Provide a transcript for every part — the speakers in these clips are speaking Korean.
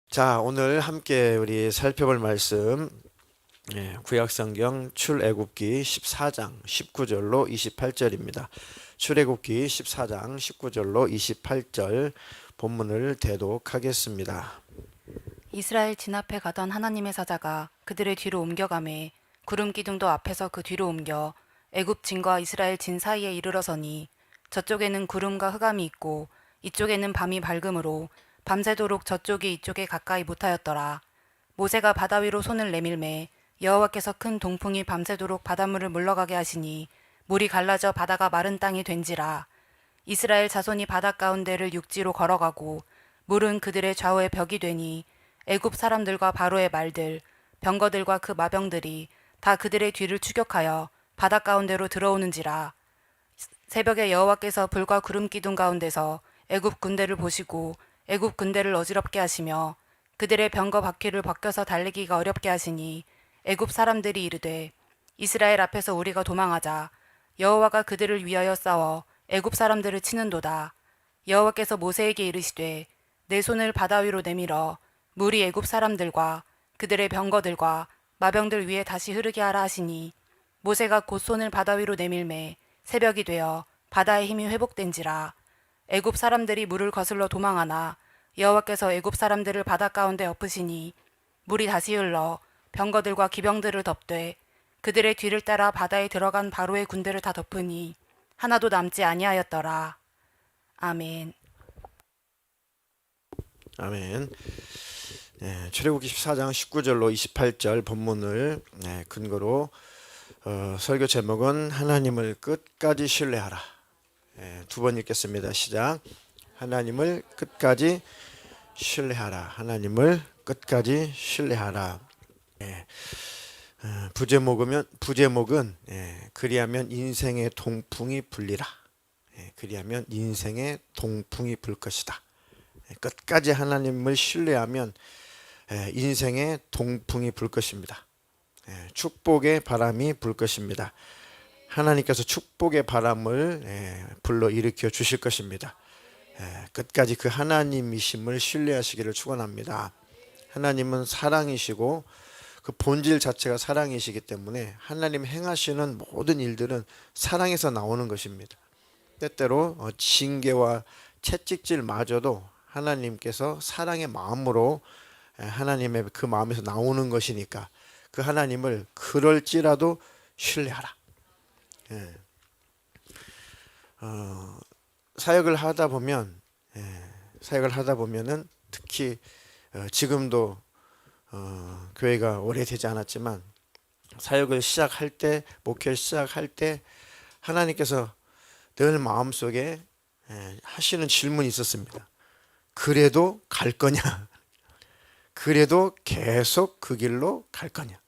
자, 오늘 함께 우리 살펴볼 말씀, 구약성경 출애굽기 14장 19절로 28절입니다. 출애굽기 14장 19절로 28절 본문을 대독하겠습니다. 이스라엘 진 앞에 가던 하나님의 사자가 그들의 뒤로 옮겨가매 구름 기둥도 앞에서 그 뒤로 옮겨 애굽 진과 이스라엘 진 사이에 이르러서니 저쪽에는 구름과 흑암이 있고 이쪽에는 밤이 밝음으로 밤새도록 저쪽이 이쪽에 가까이 못하였더라. 모세가 바다 위로 손을 내밀매 여호와께서 큰 동풍이 밤새도록 바닷물을 물러가게 하시니 물이 갈라져 바다가 마른 땅이 된지라. 이스라엘 자손이 바다 가운데를 육지로 걸어가고 물은 그들의 좌우에 벽이 되니 애굽 사람들과 바로의 말들, 병거들과 그 마병들이 다 그들의 뒤를 추격하여 바다 가운데로 들어오는지라. 새벽에 여호와께서 불과 구름 기둥 가운데서 애굽 군대를 보시고 애굽 군대를 어지럽게 하시며 그들의 병거 바퀴를 벗겨서 달리기가 어렵게 하시니 애굽 사람들이 이르되 이스라엘 앞에서 우리가 도망하자. 여호와가 그들을 위하여 싸워 애굽 사람들을 치는도다. 여호와께서 모세에게 이르시되 내 손을 바다 위로 내밀어 물이 애굽 사람들과 그들의 병거들과 마병들 위에 다시 흐르게 하라 하시니 모세가 곧 손을 바다 위로 내밀매 새벽이 되어 바다의 힘이 회복된지라. 애굽 사람들이 물을 거슬러 도망하나 여호와께서 애굽 사람들을 바다 가운데 엎으시니 물이 다시 흘러 병거들과 기병들을 덮되 그들의 뒤를 따라 바다에 들어간 바로의 군대를 다 덮으니 하나도 남지 아니하였더라. 아멘. 아멘. 출애굽기 14장 19절로 28절 본문을 근거로 설교 제목은 하나님을 끝까지 신뢰하라. 두 번 읽겠습니다. 시작. 하나님을 끝까지 신뢰하라. 하나님을 끝까지 신뢰하라. 부제목은 그리하면 인생의 동풍이 불리라. 그리하면 인생의 동풍이 불 것이다. 끝까지 하나님을 신뢰하면 인생의 동풍이 불 것입니다. 축복의 바람이 불 것입니다. 하나님께서 축복의 바람을 불러 일으켜 주실 것입니다. 끝까지 그 하나님이심을 신뢰하시기를 축원합니다. 하나님은 사랑이시고 그 본질 자체가 사랑이시기 때문에 하나님 행하시는 모든 일들은 사랑에서 나오는 것입니다. 때때로 징계와 채찍질마저도 하나님께서 사랑의 마음으로 하나님의 그 마음에서 나오는 것이니까 그 하나님을 그럴지라도 신뢰하라. 사역을 하다 보면은 특히 지금도 교회가 오래되지 않았지만 사역을 시작할 때, 목회를 시작할 때 하나님께서 늘 마음속에 하시는 질문이 있었습니다. 그래도 갈 거냐? 그래도 계속 그 길로 갈 거냐?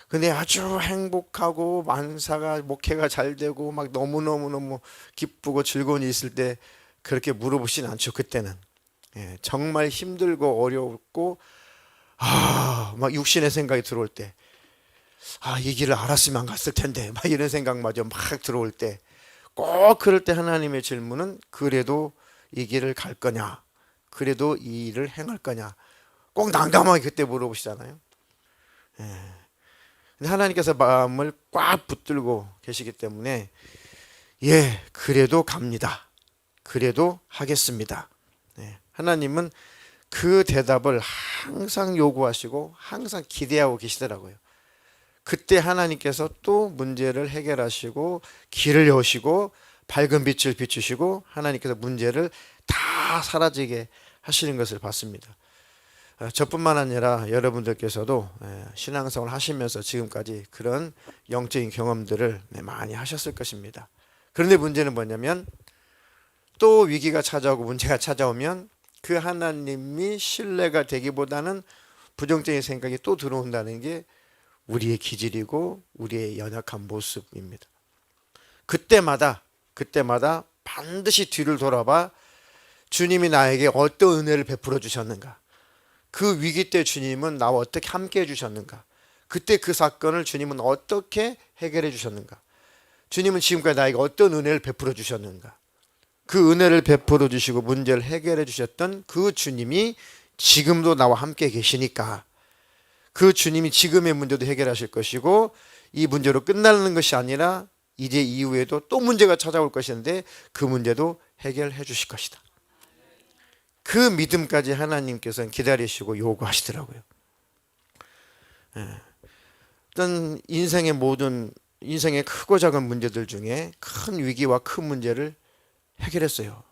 근데 아주 행복하고 만사가 목회가 잘 되고 막 너무너무 기쁘고 즐거운 일이 있을 때 그렇게 물어보진 않죠. 그때는 정말 힘들고 어렵고 막 육신의 생각이 들어올 때 이 길을 알았으면 안 갔을 텐데 막 이런 생각마저 막 들어올 때 꼭 그럴 때 하나님의 질문은 그래도 이 길을 갈 거냐? 그래도 이 일을 행할 거냐? 꼭 난감하게 그때 물어보시잖아요. 근데 하나님께서 마음을 꽉 붙들고 계시기 때문에 그래도 갑니다. 그래도 하겠습니다. 하나님은 그 대답을 항상 요구하시고 항상 기대하고 계시더라고요. 그때 하나님께서 또 문제를 해결하시고 길을 여시고 밝은 빛을 비추시고 하나님께서 문제를 다 사라지게 하시는 것을 봤습니다. 저뿐만 아니라 여러분들께서도 신앙생활 하시면서 지금까지 그런 영적인 경험들을 많이 하셨을 것입니다. 그런데 문제는 뭐냐면 또 위기가 찾아오고 문제가 찾아오면 그 하나님이 신뢰가 되기보다는 부정적인 생각이 또 들어온다는 게 우리의 기질이고 우리의 연약한 모습입니다. 그때마다 반드시 뒤를 돌아봐 주님이 나에게 어떤 은혜를 베풀어 주셨는가, 그 위기 때 주님은 나와 어떻게 함께 해주셨는가, 그때 그 사건을 주님은 어떻게 해결해 주셨는가? 주님은 지금까지 나에게 어떤 은혜를 베풀어 주셨는가? 그 은혜를 베풀어 주시고 문제를 해결해 주셨던 그 주님이 지금도 나와 함께 계시니까 그 주님이 지금의 문제도 해결하실 것이고 이 문제로 끝나는 것이 아니라 이제 이후에도 또 문제가 찾아올 것인데 그 문제도 해결해 주실 것이다. 그 믿음까지 하나님께서는 기다리시고 요구하시더라고요. 어떤 인생의 크고 작은 문제들 중에 큰 위기와 큰 문제를 해결했어요.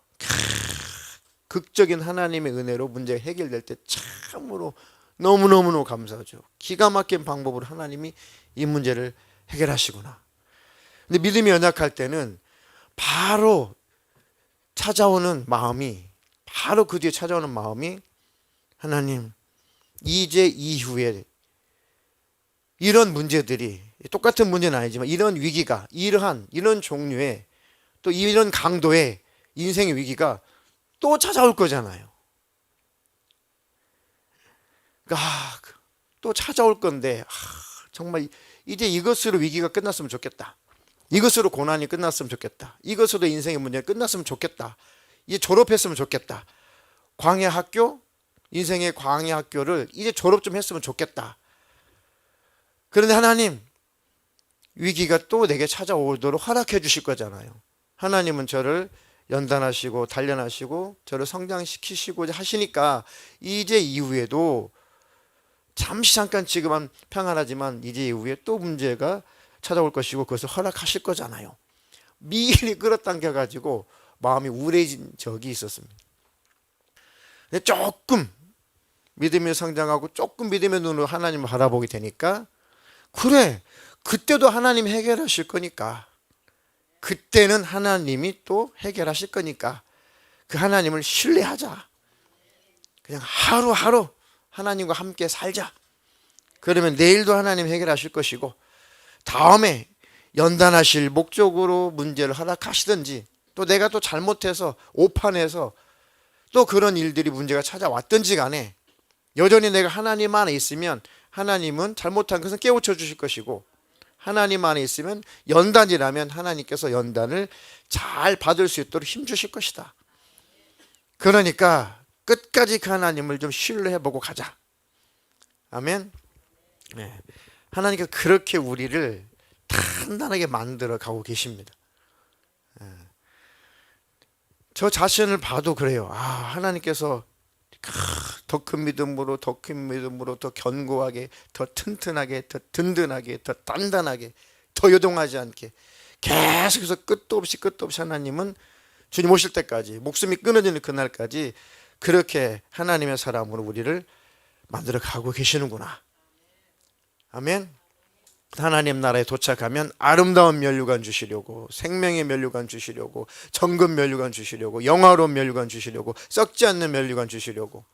극적인 하나님의 은혜로 문제가 해결될 때 참으로 너무너무 감사하죠. 기가 막힌 방법으로 하나님이 이 문제를 해결하시구나. 근데 믿음이 연약할 때는 바로 그 뒤에 찾아오는 마음이 하나님, 이제 이후에 이런 문제들이 똑같은 문제는 아니지만 이런 위기가 이런 종류의 또 이런 강도의 인생의 위기가 또 찾아올 거잖아요. 또 찾아올 건데 정말 이제 이것으로 위기가 끝났으면 좋겠다. 이것으로 고난이 끝났으면 좋겠다. 이것으로 인생의 문제가 끝났으면 좋겠다. 이제 졸업했으면 좋겠다. 인생의 광야 학교를 이제 졸업 좀 했으면 좋겠다. 그런데 하나님, 위기가 또 내게 찾아오도록 허락해 주실 거잖아요. 하나님은 저를 연단하시고 단련하시고 저를 성장시키시고자 하시니까 이제 이후에도 잠깐 지금은 평안하지만 이제 이후에 또 문제가 찾아올 것이고 그것을 허락하실 거잖아요. 미리 끌어당겨 가지고 마음이 우울해진 적이 있었습니다. 근데 조금 믿음이 성장하고 조금 믿음의 눈으로 하나님을 바라보게 되니까 그래, 그때도 하나님 해결하실 거니까 그때는 하나님이 또 해결하실 거니까 그 하나님을 신뢰하자. 그냥 하루하루 하나님과 함께 살자. 그러면 내일도 하나님 해결하실 것이고 다음에 연단하실 목적으로 문제를 허락하시든지 또 내가 또 잘못해서 오판해서 또 그런 일들이 문제가 찾아왔든지 간에 여전히 내가 하나님 안에 있으면 하나님은 잘못한 것은 깨우쳐 주실 것이고 하나님 안에 있으면 연단이라면 하나님께서 연단을 잘 받을 수 있도록 힘주실 것이다. 그러니까 끝까지 그 하나님을 좀 신뢰해보고 가자. 아멘. 네. 하나님께서 그렇게 우리를 단단하게 만들어 가고 계십니다. 저 자신을 봐도 그래요. 하나님께서 더 큰 믿음으로 더 견고하게, 더 튼튼하게, 더 든든하게, 더 단단하게, 더 요동하지 않게 계속해서 끝도 없이 하나님은 주님 오실 때까지 목숨이 끊어지는 그날까지 그렇게 하나님의 사람으로 우리를 만들어 가고 계시는구나. 아멘. 하나님 나라에 도착하면 아름다운 면류관 주시려고, 생명의 면류관 주시려고, 정금 면류관 주시려고, 영화로운 면류관 주시려고, 썩지 않는 면류관 주시려고,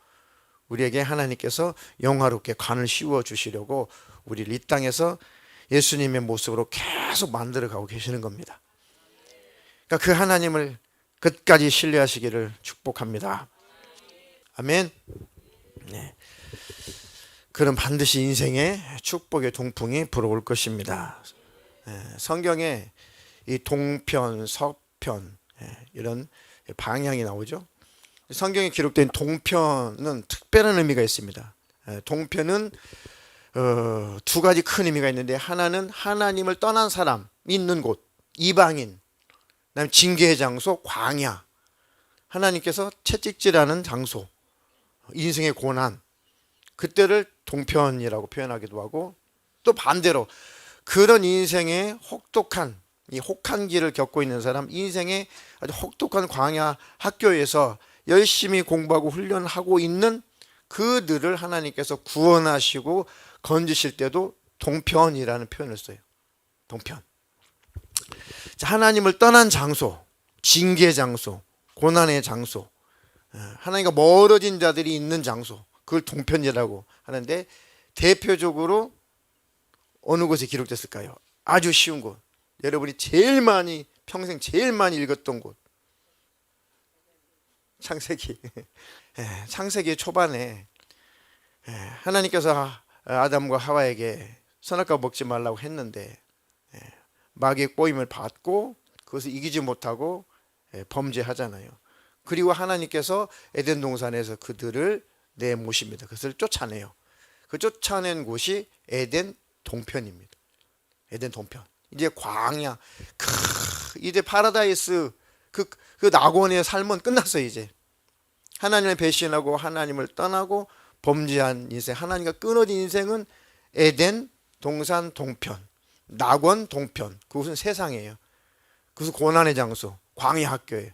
우리에게 하나님께서 영화롭게 관을 씌워 주시려고 우리를 이 땅에서 예수님의 모습으로 계속 만들어 가고 계시는 겁니다. 그러니까 그 하나님을 끝까지 신뢰하시기를 축복합니다. 아멘. 네. 그럼 반드시 인생에 축복의 동풍이 불어올 것입니다. 성경에 이 동편, 서편 이런 방향이 나오죠. 성경에 기록된 동편은 특별한 의미가 있습니다. 동편은 두 가지 큰 의미가 있는데 하나는 하나님을 떠난 사람 있는 곳, 이방인, 그다음에 징계의 장소, 광야, 하나님께서 채찍질하는 장소, 인생의 고난, 그때를 동편이라고 표현하기도 하고 또 반대로 그런 인생의 혹독한 이 혹한 길을 겪고 있는 사람, 인생의 아주 혹독한 광야 학교에서 열심히 공부하고 훈련하고 있는 그들을 하나님께서 구원하시고 건지실 때도 동편이라는 표현을 써요. 동편. 하나님을 떠난 장소, 징계 장소, 고난의 장소, 하나님과 멀어진 자들이 있는 장소, 그걸 동편이라고 하는데 대표적으로 어느 곳에 기록됐을까요? 아주 쉬운 곳. 여러분이 평생 제일 많이 읽었던 곳. 창세기. 창세기 초반에 하나님께서 아담과 하와에게 선악과 먹지 말라고 했는데 마귀의 꼬임을 받고 그것을 이기지 못하고 범죄하잖아요. 그리고 하나님께서 에덴 동산에서 그들을 내모십니다. 그것을 쫓아내요. 그 쫓아낸 곳이 에덴 동편입니다. 에덴 동편. 이제 광야, 이제 파라다이스 그 낙원의 삶은 끝났어요. 이제 하나님을 배신하고 하나님을 떠나고 범죄한 인생, 하나님과 끊어진 인생은 에덴 동산 동편, 낙원 동편. 그것은 세상이에요. 그것은 고난의 장소, 광야 학교예요.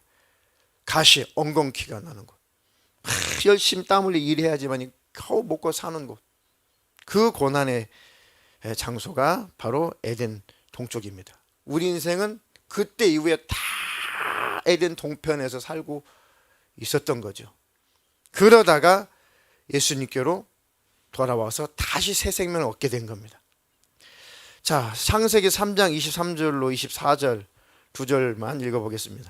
가시, 엉겅퀴가 나는 곳. 열심히 땀 흘려 일해야지만 겨우 먹고 사는 곳. 그 고난의 장소가 바로 에덴 동쪽입니다. 우리 인생은 그때 이후에 다 에덴 동편에서 살고 있었던 거죠. 그러다가 예수님께로 돌아와서 다시 새 생명을 얻게 된 겁니다. 자, 창세기 3장 23절로 24절 두 절만 읽어보겠습니다.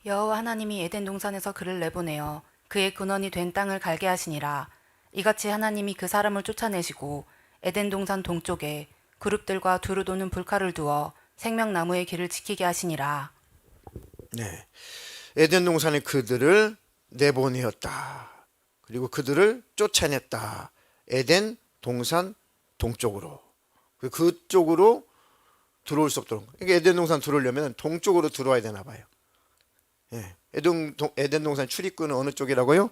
여호와 하나님이 에덴 동산에서 그를 내보내어 그의 근원이 된 땅을 갈게 하시니라. 이같이 하나님이 그 사람을 쫓아내시고 에덴 동산 동쪽에 그룹들과 두루 도는 불칼을 두어 생명나무의 길을 지키게 하시니라. 네, 에덴 동산에 그들을 내보내었다. 그리고 그들을 쫓아냈다. 에덴 동산 동쪽으로. 그쪽으로 들어올 수 없도록. 그러니까 에덴 동산 들어오려면 동쪽으로 들어와야 되나 봐요. 예, 에덴 동산 출입구는 어느 쪽이라고요?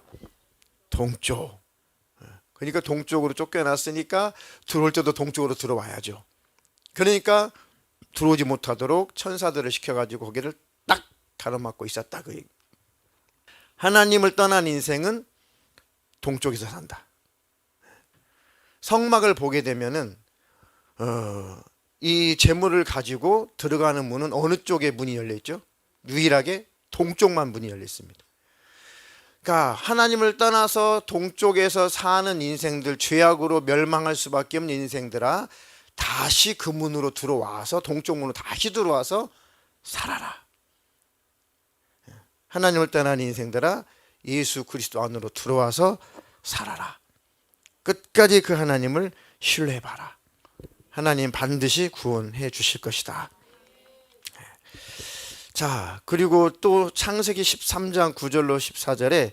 동쪽. 그러니까 동쪽으로 쫓겨났으니까 들어올 때도 동쪽으로 들어와야죠. 그러니까 들어오지 못하도록 천사들을 시켜가지고 거기를 딱 가로막고 있었다. 그 얘기. 하나님을 떠난 인생은 동쪽에서 산다. 성막을 보게 되면은 이 재물을 가지고 들어가는 문은 어느 쪽에 문이 열려 있죠? 유일하게 동쪽만 문이 열려 있습니다. 그러니까 하나님을 떠나서 동쪽에서 사는 인생들, 죄악으로 멸망할 수밖에 없는 인생들아, 다시 그 문으로 들어와서 동쪽 문으로 다시 들어와서 살아라. 하나님을 떠난 인생들아, 예수 그리스도 안으로 들어와서 살아라. 끝까지 그 하나님을 신뢰해봐라. 하나님 반드시 구원해 주실 것이다. 자, 그리고 또 창세기 13장 9절로 14절에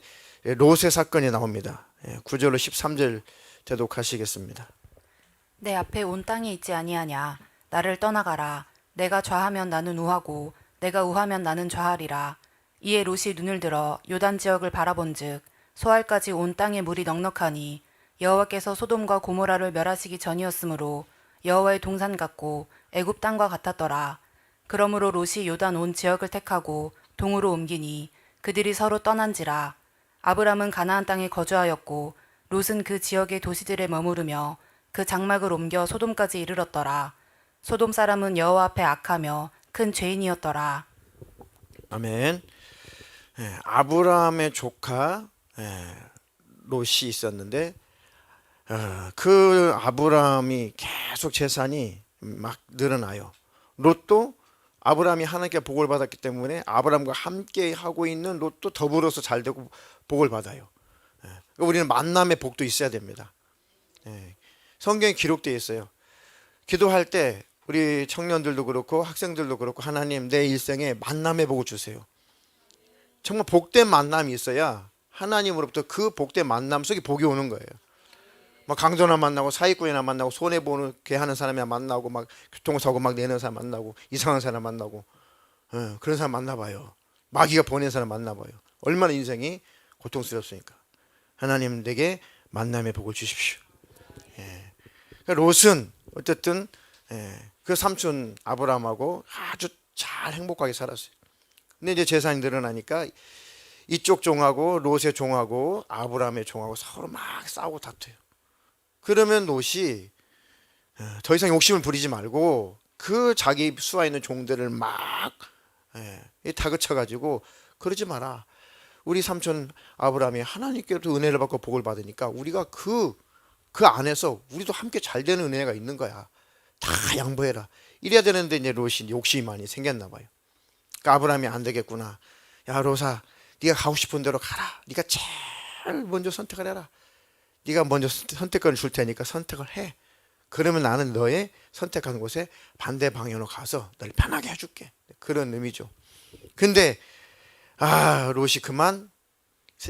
롯의 사건이 나옵니다. 9절로 13절 대독하시겠습니다. 내 앞에 온 땅이 있지 아니하냐. 나를 떠나가라. 내가 좌하면 나는 우하고 내가 우하면 나는 좌하리라. 이에 롯이 눈을 들어 요단 지역을 바라본즉 소알까지 온 땅에 물이 넉넉하니 여호와께서 소돔과 고모라를 멸하시기 전이었으므로 여호와의 동산 같고 애굽 땅과 같았더라. 그러므로 롯이 요단 온 지역을 택하고 동으로 옮기니 그들이 서로 떠난지라. 아브람은 가나안 땅에 거주하였고 롯은 그 지역의 도시들에 머무르며 그 장막을 옮겨 소돔까지 이르렀더라. 소돔 사람은 여호와 앞에 악하며 큰 죄인이었더라. 아멘. 아브라함의 조카 롯이 있었는데 그 아브라함이 계속 재산이 막 늘어나요. 롯도 아브라함이 하나님께 복을 받았기 때문에 아브라함과 함께 하고 있는 롯도 더불어서 잘 되고 복을 받아요. 우리는 만남의 복도 있어야 됩니다. 성경에 기록되어 있어요. 기도할 때 우리 청년들도 그렇고 학생들도 그렇고, 하나님 내 일생에 만남의 복을 주세요. 정말 복된 만남이 있어야 하나님으로부터 그 복된 만남 속에 복이 오는 거예요. 막 강도나 만나고 사기꾼이나 만나고 손해보는 괴하는 사람이나 만나고 막 교통사고 막 내는 사람 만나고 이상한 사람 만나고 그런 사람 만나봐요. 마귀가 보낸 사람 만나봐요. 얼마나 인생이 고통스럽습니까? 하나님 내게 만남의 복을 주십시오. 그러니까 롯은 어쨌든 그 삼촌 아브라함하고 아주 잘 행복하게 살았어요. 근데 이제 재산이 늘어나니까 이쪽 종하고 롯의 종하고 아브라함의 종하고 서로 막 싸우고 다투요. 그러면 롯이 더 이상 욕심을 부리지 말고 그 자기 수하 있는 종들을 막 다그쳐가지고, 그러지 마라. 우리 삼촌 아브라함이 하나님께로부터 은혜를 받고 복을 받으니까 우리가 그 안에서 우리도 함께 잘 되는 은혜가 있는 거야. 다 양보해라. 이래야 되는데 이제 롯이 욕심이 많이 생겼나 봐요. 그러니까 아브라함이 안 되겠구나. 야 롯아, 네가 가고 싶은 대로 가라. 네가 제일 먼저 선택을 해라. 네가 먼저 선택권을 줄 테니까 선택을 해. 그러면 나는 너의 선택한 곳에 반대 방향으로 가서 너를 편하게 해줄게. 그런 의미죠. 근데 롯이 그만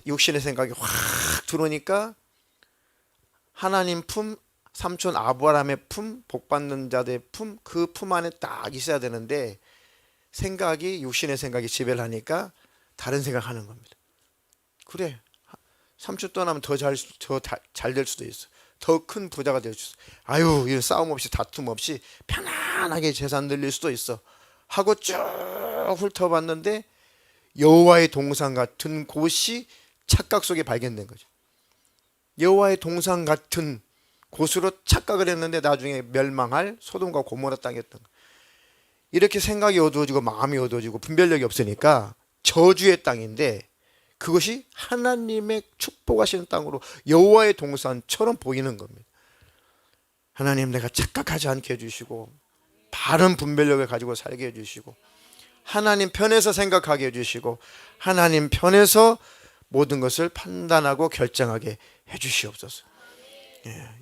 육신의 생각이 확 들어오니까 하나님 품, 삼촌 아브라함의 품, 복받는 자들의 품, 그 품 안에 딱 있어야 되는데 생각이, 육신의 생각이 지배를 하니까 다른 생각하는 겁니다. 그래, 삼촌 떠나면 더 잘 될 수도 있어. 더 큰 부자가 될 수 있어. 아유, 이런 싸움 없이 다툼 없이 편안하게 재산 늘릴 수도 있어. 하고 쭉 훑어봤는데 여호와의 동산 같은 곳이 착각 속에 발견된 거죠. 여호와의 동산 같은 곳으로 착각을 했는데 나중에 멸망할 소돔과 고모라 땅이었던 거예요. 이렇게 생각이 어두워지고 마음이 어두워지고 분별력이 없으니까 저주의 땅인데 그것이 하나님의 축복하시는 땅으로 여호와의 동산처럼 보이는 겁니다. 하나님, 내가 착각하지 않게 해주시고 바른 분별력을 가지고 살게 해주시고 하나님 편에서 생각하게 해주시고 하나님 편에서 모든 것을 판단하고 결정하게 해주시옵소서.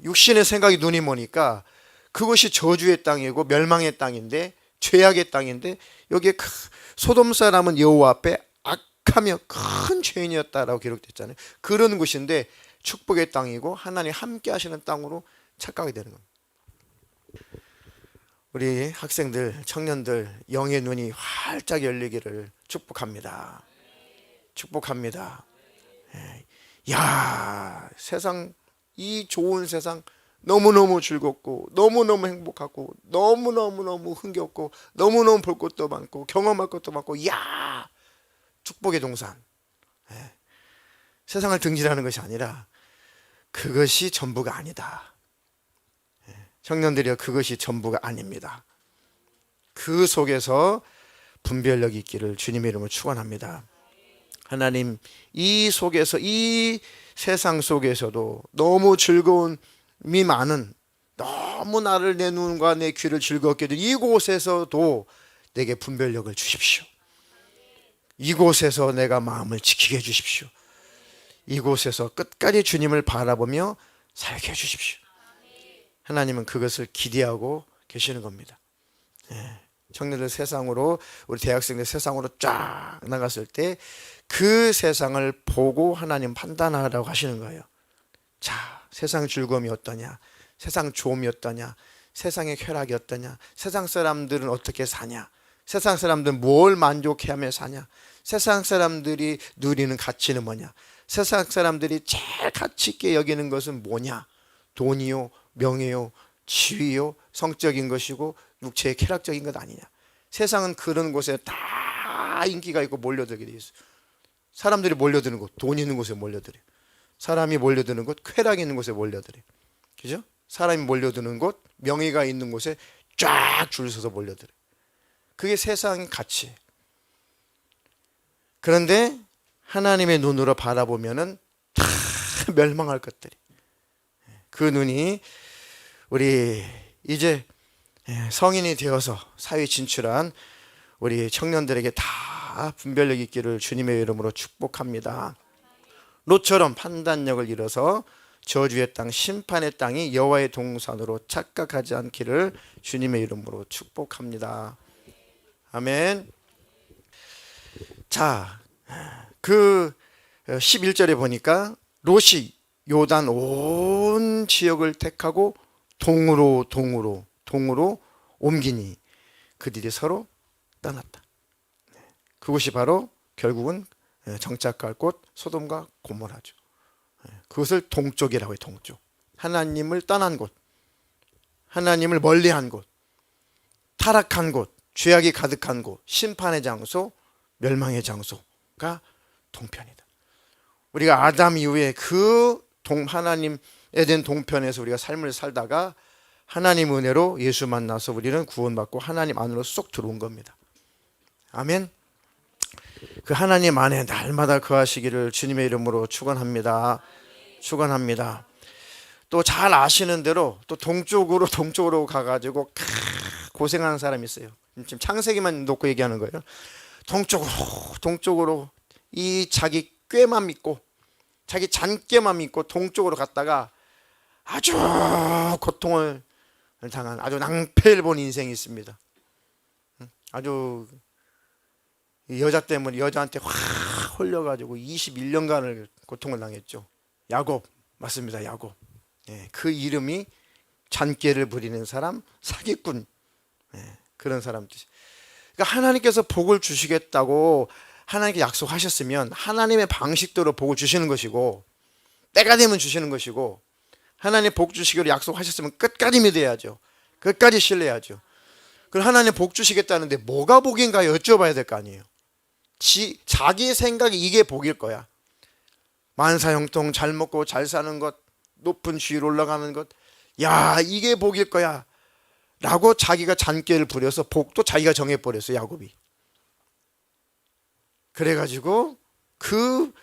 육신의 생각이 눈이 머니까 그것이 저주의 땅이고 멸망의 땅인데 죄악의 땅인데 여기에 소돔 사람은 여호와 앞에 악하며 큰 죄인이었다라고 기록됐잖아요. 그런 곳인데 축복의 땅이고 하나님 함께 하시는 땅으로 착각이 되는 겁니다. 우리 학생들, 청년들 영의 눈이 활짝 열리기를 축복합니다. 축복합니다. 야, 세상, 이 좋은 세상 너무너무 즐겁고 너무너무 행복하고 너무너무 흥겹고 너무너무 볼 것도 많고 경험할 것도 많고, 야, 축복의 동산. 세상을 등지라는 것이 아니라 그것이 전부가 아니다. 청년들이여, 그것이 전부가 아닙니다. 그 속에서 분별력이 있기를 주님의 이름으로 축원합니다. 하나님, 이 속에서, 이 세상 속에서도 너무 즐거움이 많은, 너무 나를, 내 눈과 내 귀를 즐겁게 해준 이곳에서도 내게 분별력을 주십시오. 이곳에서 내가 마음을 지키게 해주십시오. 이곳에서 끝까지 주님을 바라보며 살게 해주십시오. 하나님은 그것을 기대하고 계시는 겁니다. 청년들 세상으로, 우리 대학생들 세상으로 쫙 나갔을 때 그 세상을 보고 하나님 판단하라고 하시는 거예요. 자, 세상 즐거움이 어떠냐, 세상 좋음이 어떠냐, 세상의 쾌락이 어떠냐, 세상 사람들은 어떻게 사냐, 세상 사람들은 뭘 만족해하며 사냐, 세상 사람들이 누리는 가치는 뭐냐, 세상 사람들이 제일 가치 있게 여기는 것은 뭐냐, 돈이요, 명예요, 지위요, 성적인 것이고 육체의 쾌락적인 것 아니냐. 세상은 그런 곳에 다 인기가 있고 몰려들게 돼 있어요. 사람들이 몰려드는 곳, 돈 있는 곳에 몰려들어요. 사람이 몰려드는 곳, 쾌락이 있는 곳에 몰려들어요. 그죠? 사람이 몰려드는 곳, 명예가 있는 곳에 쫙 줄 서서 몰려들어요. 그게 세상의 가치. 그런데 하나님의 눈으로 바라보면은 다 멸망할 것들이, 그 눈이 우리 이제 성인이 되어서 사회 진출한 우리 청년들에게 다 분별력 있기를 주님의 이름으로 축복합니다. 롯처럼 판단력을 잃어서 저주의 땅, 심판의 땅이 여호와의 동산으로 착각하지 않기를 주님의 이름으로 축복합니다. 아멘. 자, 그 11절에 보니까 롯이 요단 온 지역을 택하고 동으로 옮기니 그들이 서로 떠났다. 그곳이 바로 결국은 정착할 곳 소돔과 고모라죠. 그것을 동쪽이라고 해요. 동쪽. 하나님을 떠난 곳, 하나님을 멀리한 곳, 타락한 곳, 죄악이 가득한 곳, 심판의 장소, 멸망의 장소가 동편이다. 우리가 아담 이후에 그 하나님 에덴 동편에서 우리가 삶을 살다가 하나님 은혜로 예수 만나서 우리는 구원받고 하나님 안으로 쏙 들어온 겁니다. 아멘. 그 하나님 안에 날마다 거하시기를 주님의 이름으로 축원합니다. 축원합니다. 또 잘 아시는 대로 또 동쪽으로 가가지고 고생하는 사람이 있어요. 지금 창세기만 놓고 얘기하는 거예요. 동쪽으로 이 자기 꾀만 믿고 자기 잔꾀만 믿고 동쪽으로 갔다가 아주 고통을 당한 아주 낭패를 본 인생이 있습니다. 아주 여자 때문에 여자한테 확 홀려가지고 21년간을 고통을 당했죠. 야곱 맞습니다. 야곱. 예, 그 이름이 잔꾀를 부리는 사람, 사기꾼. 예, 그런 사람 뜻이. 그러니까 하나님께서 복을 주시겠다고 하나님께 약속하셨으면 하나님의 방식대로 복을 주시는 것이고, 때가 되면 주시는 것이고, 하나님 복 주시기로 약속하셨으면 끝까지 믿어야죠. 끝까지 신뢰해야죠. 그럼 하나님 복 주시겠다는데 뭐가 복인가 여쭤봐야 될 거 아니에요. 자기 생각이 이게 복일 거야. 만사형통, 잘 먹고 잘 사는 것, 높은 지위로 올라가는 것, 야 이게 복일 거야 라고 자기가 잔꾀를 부려서 복도 자기가 정해버렸어요. 야곱이. 그래가지고 그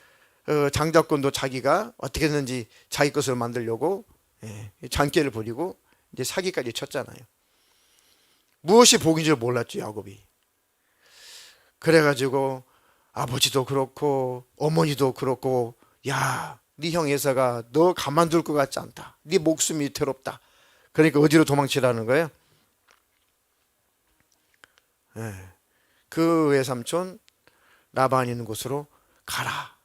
장자권도 자기가 어떻게든지 자기 것으로 만들려고 잔꾀를 부리고 이제 사기까지 쳤잖아요. 무엇이 복인 줄 몰랐죠. 야곱이. 그래가지고 아버지도 그렇고 어머니도 그렇고, 야 네 형 에사가 너 가만둘 것 같지 않다, 네 목숨이 괴롭다. 그러니까 어디로 도망치라는 거예요? 그 외삼촌 라반이 있는 곳으로 가라.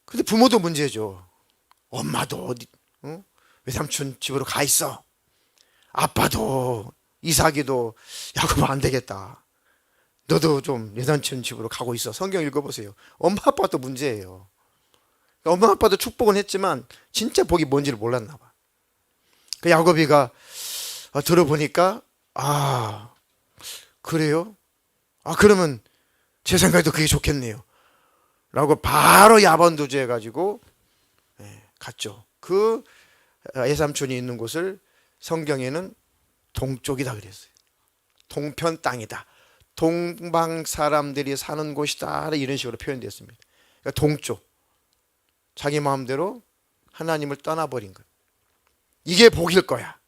근데 부모도 문제죠. 엄마도 어디 외삼촌 집으로 가 있어. 아빠도 이삭이도 야곱 안 되겠다, 너도 좀 외삼촌 집으로 가고 있어. 성경 읽어보세요. 엄마 아빠도 문제예요. 엄마 아빠도 축복은 했지만 진짜 복이 뭔지를 몰랐나 봐. 그 야곱이가 들어보니까 아 그래요? 그러면 제 생각에도 그게 좋겠네요 라고 바로 야반두주 해가지고 갔죠. 그 외삼촌이 있는 곳을 성경에는 동쪽이다 그랬어요. 동편 땅이다, 동방 사람들이 사는 곳이다, 이런 식으로 표현되었습니다. 그러니까 동쪽, 자기 마음대로 하나님을 떠나버린 거예요. 이게 복일 거야,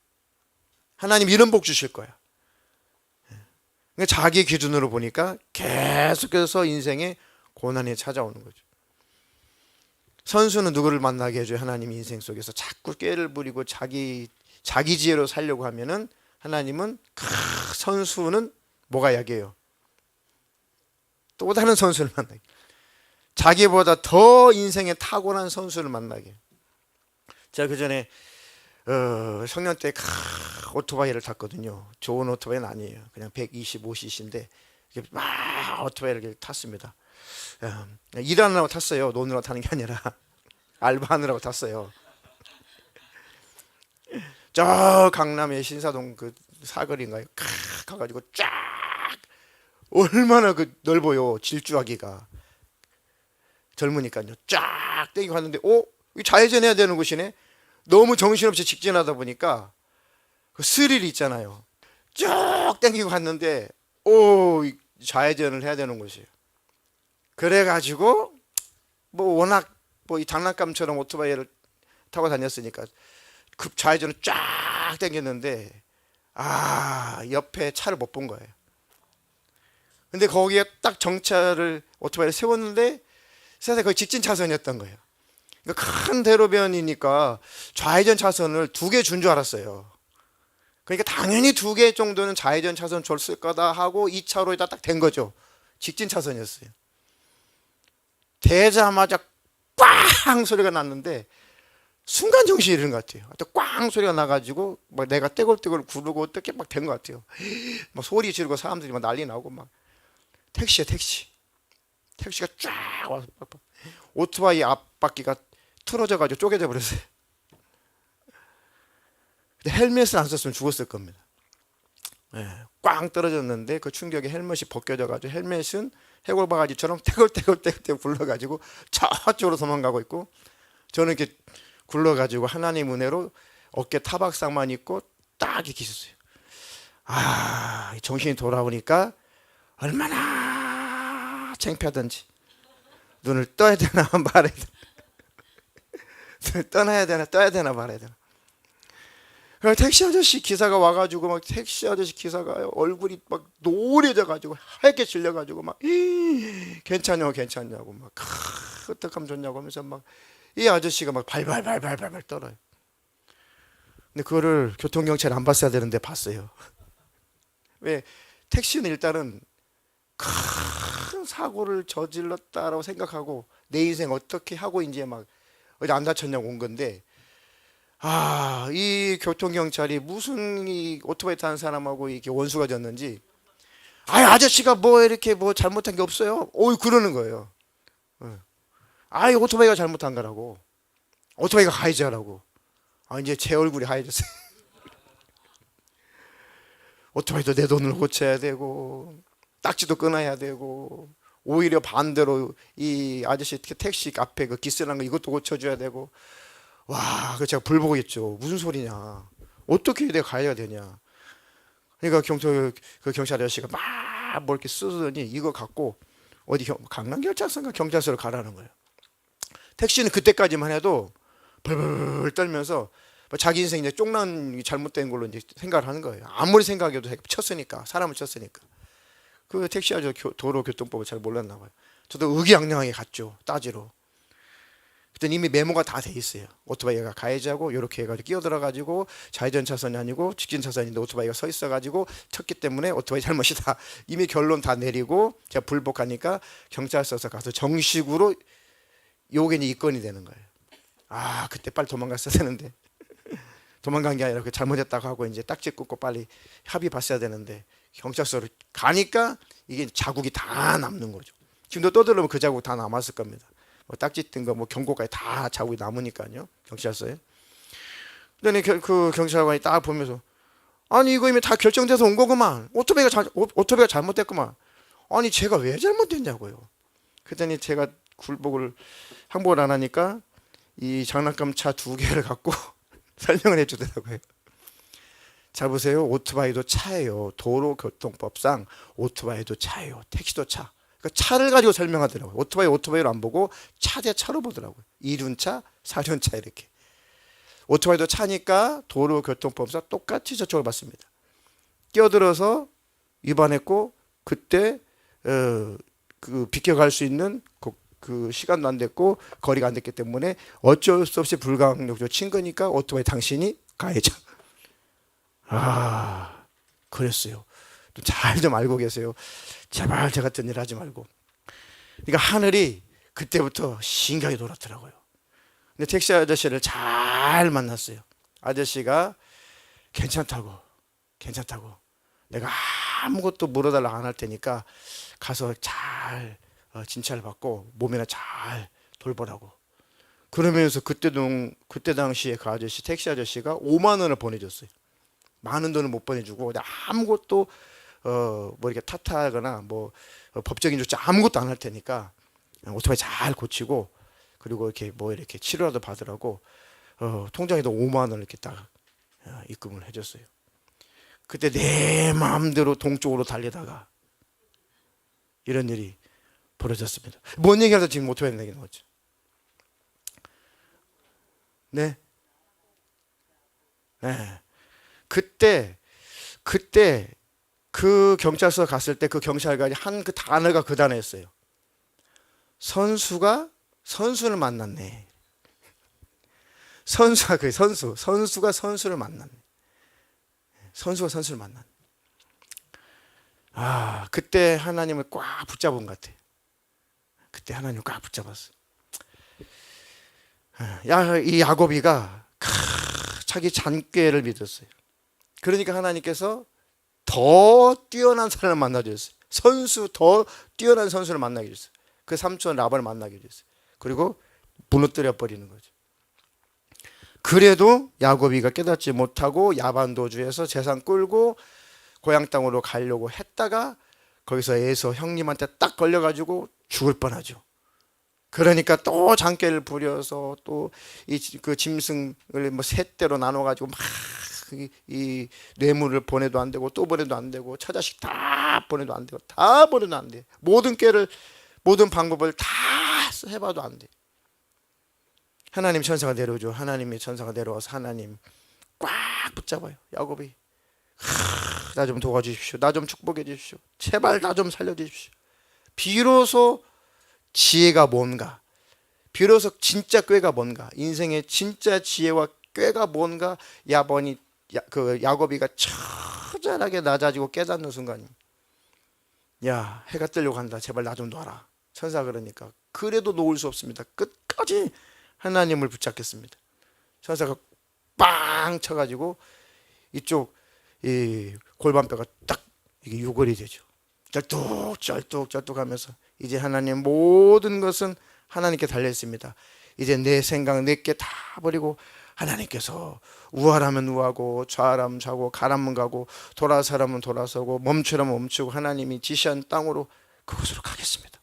하나님 이런 복 주실 거야. 그러니까 자기 기준으로 보니까 계속해서 인생에 고난이 찾아오는 거죠. 선수는 누구를 만나게 해줘요? 하나님 인생 속에서 자꾸 꾀를 부리고 자기 지혜로 살려고 하면은 하나님은 선수는 뭐가 약해요? 또 다른 선수를 만나게, 자기보다 더 인생에 탁월한 선수를 만나게. 제가 그 전에 청년 때 오토바이를 탔거든요. 좋은 오토바이는 아니에요. 그냥 125cc인데 막 오토바이를 탔습니다. 일하느라고 탔어요. 노느라고 타는 게 아니라 알바하느라고 탔어요. 저 강남의 신사동 그 사거리인가요? 가가지고 쫙, 얼마나 그 넓어요. 질주하기가. 젊으니까요. 쫙 땡기고 갔는데 좌회전해야 되는 곳이네. 너무 정신없이 직진하다 보니까 그 스릴이 있잖아요. 쭉 땡기고 갔는데 좌회전을 해야 되는 곳이에요. 그래가지고 워낙 이 장난감처럼 오토바이를 타고 다녔으니까 급 좌회전을 쫙 땡겼는데 옆에 차를 못 본 거예요. 근데 거기에 딱 정차를 오토바이를 세웠는데 세상에 거의 직진 차선이었던 거예요. 그러니까 큰 대로변이니까 좌회전 차선을 2개 준 줄 알았어요. 그러니까 당연히 2개 정도는 좌회전 차선 줬을 거다 하고 2차로에다 딱 댄 거죠. 직진 차선이었어요. 대자마자 꽝 소리가 났는데 순간 정신이 잃은 것 같아요. 꽝 소리가 나가지고 막 내가 떼굴떼굴 구르고 어떻게 막 된 것 같아요. 막 소리 지르고 사람들이 막 난리 나고 막. 택시가 쫙 와서 오토바이 앞바퀴가 틀어져가지고 쪼개져 버렸어요. 근데 헬멧을 안 썼으면 죽었을 겁니다. 꽝 떨어졌는데 그 충격에 헬멧이 벗겨져가지고 헬멧은 해골바가지처럼 태굴태굴 굴러가지고 저쪽으로 도망가고 있고, 저는 이렇게 굴러가지고 하나님 은혜로 어깨 타박상만 입고 딱 이렇게 있었어요. 정신이 돌아오니까 얼마나 창피하던지. 눈을 떠야 되나 말아야 되나, 눈을 떠나야 되나 떠야 되나 말아야 되나. 택시 아저씨 기사가 와가지고 막 택시 아저씨 기사가 얼굴이 막 노래져가지고 하얗게 질려가지고 막 괜찮냐고 막 어떡하면 좋냐고 하면서 막 이 아저씨가 막 발발 떨어요. 근데 그거를 교통경찰이 안 봤어야 되는데 봤어요. 왜? 택시는 일단은 큰 사고를 저질렀다라고 생각하고 내 인생 어떻게 하고 이제 막 어디 안 다쳤냐고 온 건데, 이 교통경찰이 무슨 이 오토바이 타는 사람하고 이렇게 원수가 졌는지, 아저씨가 뭐 이렇게 뭐 잘못한 게 없어요? 그러는 거예요. 오토바이가 잘못한 거라고. 오토바이가 가해자라고 이제 제 얼굴이 하얘졌어요. 오토바이도 내 돈을 고쳐야 되고 딱지도 끊어야 되고, 오히려 반대로 이 아저씨 택시 앞에 그 기스난 거 이것도 고쳐줘야 되고. 와, 그 제가 불보고 있죠. 무슨 소리냐? 어떻게 내가 가해가 되냐? 그러니까 그 경찰 아저씨가 막 뭐 이렇게 쓰더니 이거 갖고 어디 강남경찰서인가 경찰서로 가라는 거예요. 택시는 그때까지만 해도 벌벌 떨면서 자기 인생 이제 쫑난 잘못된 걸로 이제 생각을 하는 거예요. 아무리 생각해도 쳤으니까, 사람을 쳤으니까. 그 택시 아저씨 도로교통법을 잘 몰랐나 봐요. 저도 의기양양하게 갔죠, 따지러. 그때 이미 메모가 다 돼 있어요. 오토바이가 가해자고 이렇게 해가지고 끼어들어가지고 좌회전 차선이 아니고 직진 차선인데 오토바이가 서 있어가지고 쳤기 때문에 오토바이 잘못이다. 이미 결론 다 내리고 제가 불복하니까 경찰서에서 가서 정식으로 요게 입건이 되는 거예요. 그때 빨리 도망갔어야 되는데 도망간 게 아니라 그 잘못했다고 하고 이제 딱지 끊고 빨리 합의 봤어야 되는데, 경찰서로 가니까 이게 자국이 다 남는 거죠. 지금도 떠들면 그 자국 다 남았을 겁니다. 뭐 딱지 뜬 거 뭐 경고까지 다 자국이 남으니까요, 경찰서에. 그러니 그 경찰관이 딱 보면서, 이거 이미 다 결정돼서 온 거구만. 오토바이가 잘못됐구만. 제가 왜 잘못됐냐고요. 그랬더니 제가 항복을 안 하니까 이 장난감 차 2개를 갖고 설명을 해주더라고요. 자 보세요, 오토바이도 차예요. 도로교통법상 오토바이도 차예요. 택시도 차. 그러니까 차를 가지고 설명하더라고요. 오토바이로 안 보고 차 대 차로 보더라고요. 2륜차, 4륜차 이렇게. 오토바이도 차니까 도로교통법상 똑같이 저쪽을 봤습니다. 끼어들어서 위반했고 그때 그 비켜갈 수 있는 그 시간도 안 됐고 거리가 안 됐기 때문에 어쩔 수 없이 불가항력적으로 친 거니까 오토바이 당신이 가해자. 그랬어요. 잘 좀 알고 계세요. 제발 저 같은 일 하지 말고. 그러니까 하늘이 그때부터 신경이 돌았더라고요. 근데 택시 아저씨를 잘 만났어요. 아저씨가 괜찮다고 내가 아무것도 물어달라 안 할 테니까 가서 잘 진찰 받고 몸이나 잘 돌보라고. 그러면서 그때 당시에 그 택시 아저씨가 5만 원을 보내줬어요. 많은 돈을 못 보내주고 아무것도 뭐 이렇게 탓하거나 뭐 법적인 조치 아무것도 안 할 테니까 오토바이 잘 고치고 그리고 이렇게 치료라도 받으라고 통장에도 5만 원을 이렇게 딱 입금을 해줬어요. 그때 내 마음대로 동쪽으로 달리다가 이런 일이 벌어졌습니다. 뭔 얘기하다 지금 오토바이 얘기 나왔죠? 네. 그때 그 경찰서 갔을 때 그 경찰관이 한 그 단어가 그 단어였어요. 선수를 만났네. 선수가 선수를 만났네. 선수가 선수를 만났네. 그때 하나님을 꽉 붙잡은 것 같아요. 그때 하나님을 꽉 붙잡았어. 이 야곱이가 자기 잔꾀를 믿었어요. 그러니까 하나님께서 더 뛰어난 사람을 만나게 했어요. 더 뛰어난 선수를 만나게 했어요. 그 삼촌 라반을 만나게 했어요. 그리고 무너뜨려 버리는 거죠. 그래도 야곱이가 깨닫지 못하고 야반도주에서 재산 끌고 고향 땅으로 가려고 했다가 거기서 에서 형님한테 딱 걸려가지고 죽을 뻔하죠. 그러니까 또 장깨를 부려서 또 그 짐승을 뭐 셋대로 나눠가지고 막 이 뇌물을 보내도 안 되고 또 보내도 안 되고 처자식 다 보내도 안 되고 다 보내도 안 돼. 모든 방법을 다 해봐도 안 돼. 하나님 천사가 내려오죠. 하나님이 천사가 내려와서 하나님 꽉 붙잡아요. 야곱이 나 좀 도와주십시오. 나 좀 축복해 주십시오. 제발 나 좀 살려주십시오. 비로소 지혜가 뭔가, 비로소 진짜 꾀가 뭔가, 인생의 진짜 지혜와 꾀가 뭔가 그 야곱이가 처절하게 낮아지고 깨닫는 순간, 야, 해가 뜨려고 한다. 제발 나 좀 놔라. 천사가 그러니까 그래도 놓을 수 없습니다. 끝까지 하나님을 붙잡겠습니다. 천사가 빵 쳐가지고 이쪽 이 골반뼈가 딱 이게 유골이 되죠. 쩔뚝 하면서 이제 하나님 모든 것은 하나님께 달려 있습니다. 이제 내 생각 내게 다 버리고 하나님께서 우하라면 우하고 좌하라면 좌고 가라면 가고 돌아서라면 돌아서고 멈추라면 멈추고 하나님이 지시한 땅으로 그곳으로 가겠습니다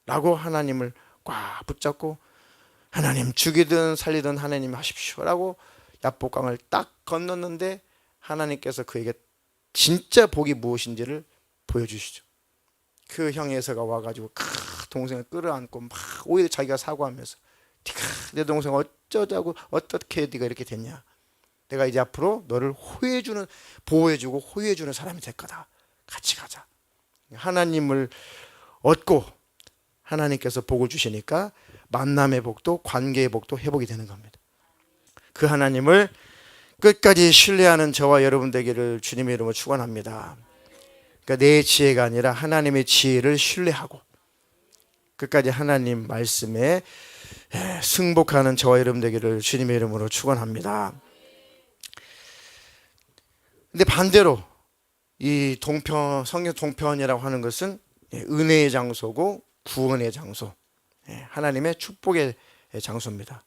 라고 하나님을 꽉 붙잡고, 하나님 죽이든 살리든 하나님 하십시오 라고 야복강을 딱 건넜는데, 하나님께서 그에게 진짜 복이 무엇인지를 보여주시죠. 그 형 에서가 와가지고 동생을 끌어안고 막 오히려 자기가 사과하면서, 네가 내 동생 어쩌자고 어떻게 네가 이렇게 됐냐, 내가 이제 앞으로 너를 호해주는, 보호해주고 호해주는 사람이 될 거다, 같이 가자. 하나님을 얻고 하나님께서 복을 주시니까 만남의 복도 관계의 복도 회복이 되는 겁니다. 그 하나님을 끝까지 신뢰하는 저와 여러분 되기를 주님의 이름으로 축원합니다. 그러니까 내 지혜가 아니라 하나님의 지혜를 신뢰하고 끝까지 하나님 말씀에 승복하는 저와 여러분 되기를 주님의 이름으로 축원합니다. 근데 반대로 이 성경 동편이라고 하는 것은 은혜의 장소고 구원의 장소, 하나님의 축복의 장소입니다.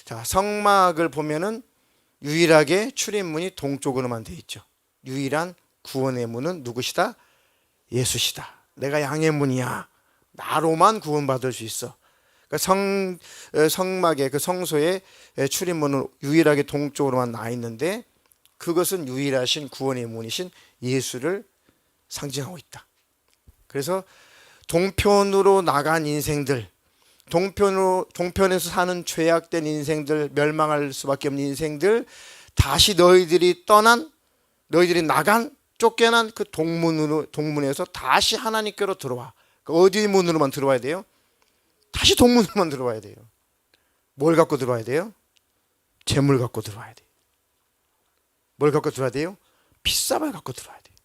자, 성막을 보면은 유일하게 출입문이 동쪽으로만 되어 있죠. 유일한 구원의 문은 누구시다? 예수시다. 내가 양의 문이야. 나로만 구원받을 수 있어. 그러니까 성막의 그 성소의 출입문은 유일하게 동쪽으로만 나 있는데, 그것은 유일하신 구원의 문이신 예수를 상징하고 있다. 그래서 동편으로 나간 인생들, 동편에서 사는 죄악된 인생들, 멸망할 수밖에 없는 인생들, 다시 너희들이 나간, 쫓겨난 그 동문에서 다시 하나님께로 들어와. 어디 문으로만 들어와야 돼요? 다시 동문으로만 들어와야 돼요. 뭘 갖고 들어와야 돼요? 재물 갖고 들어와야 돼요. 뭘 갖고 들어와야 돼요? 핏사발 갖고 들어와야 돼요.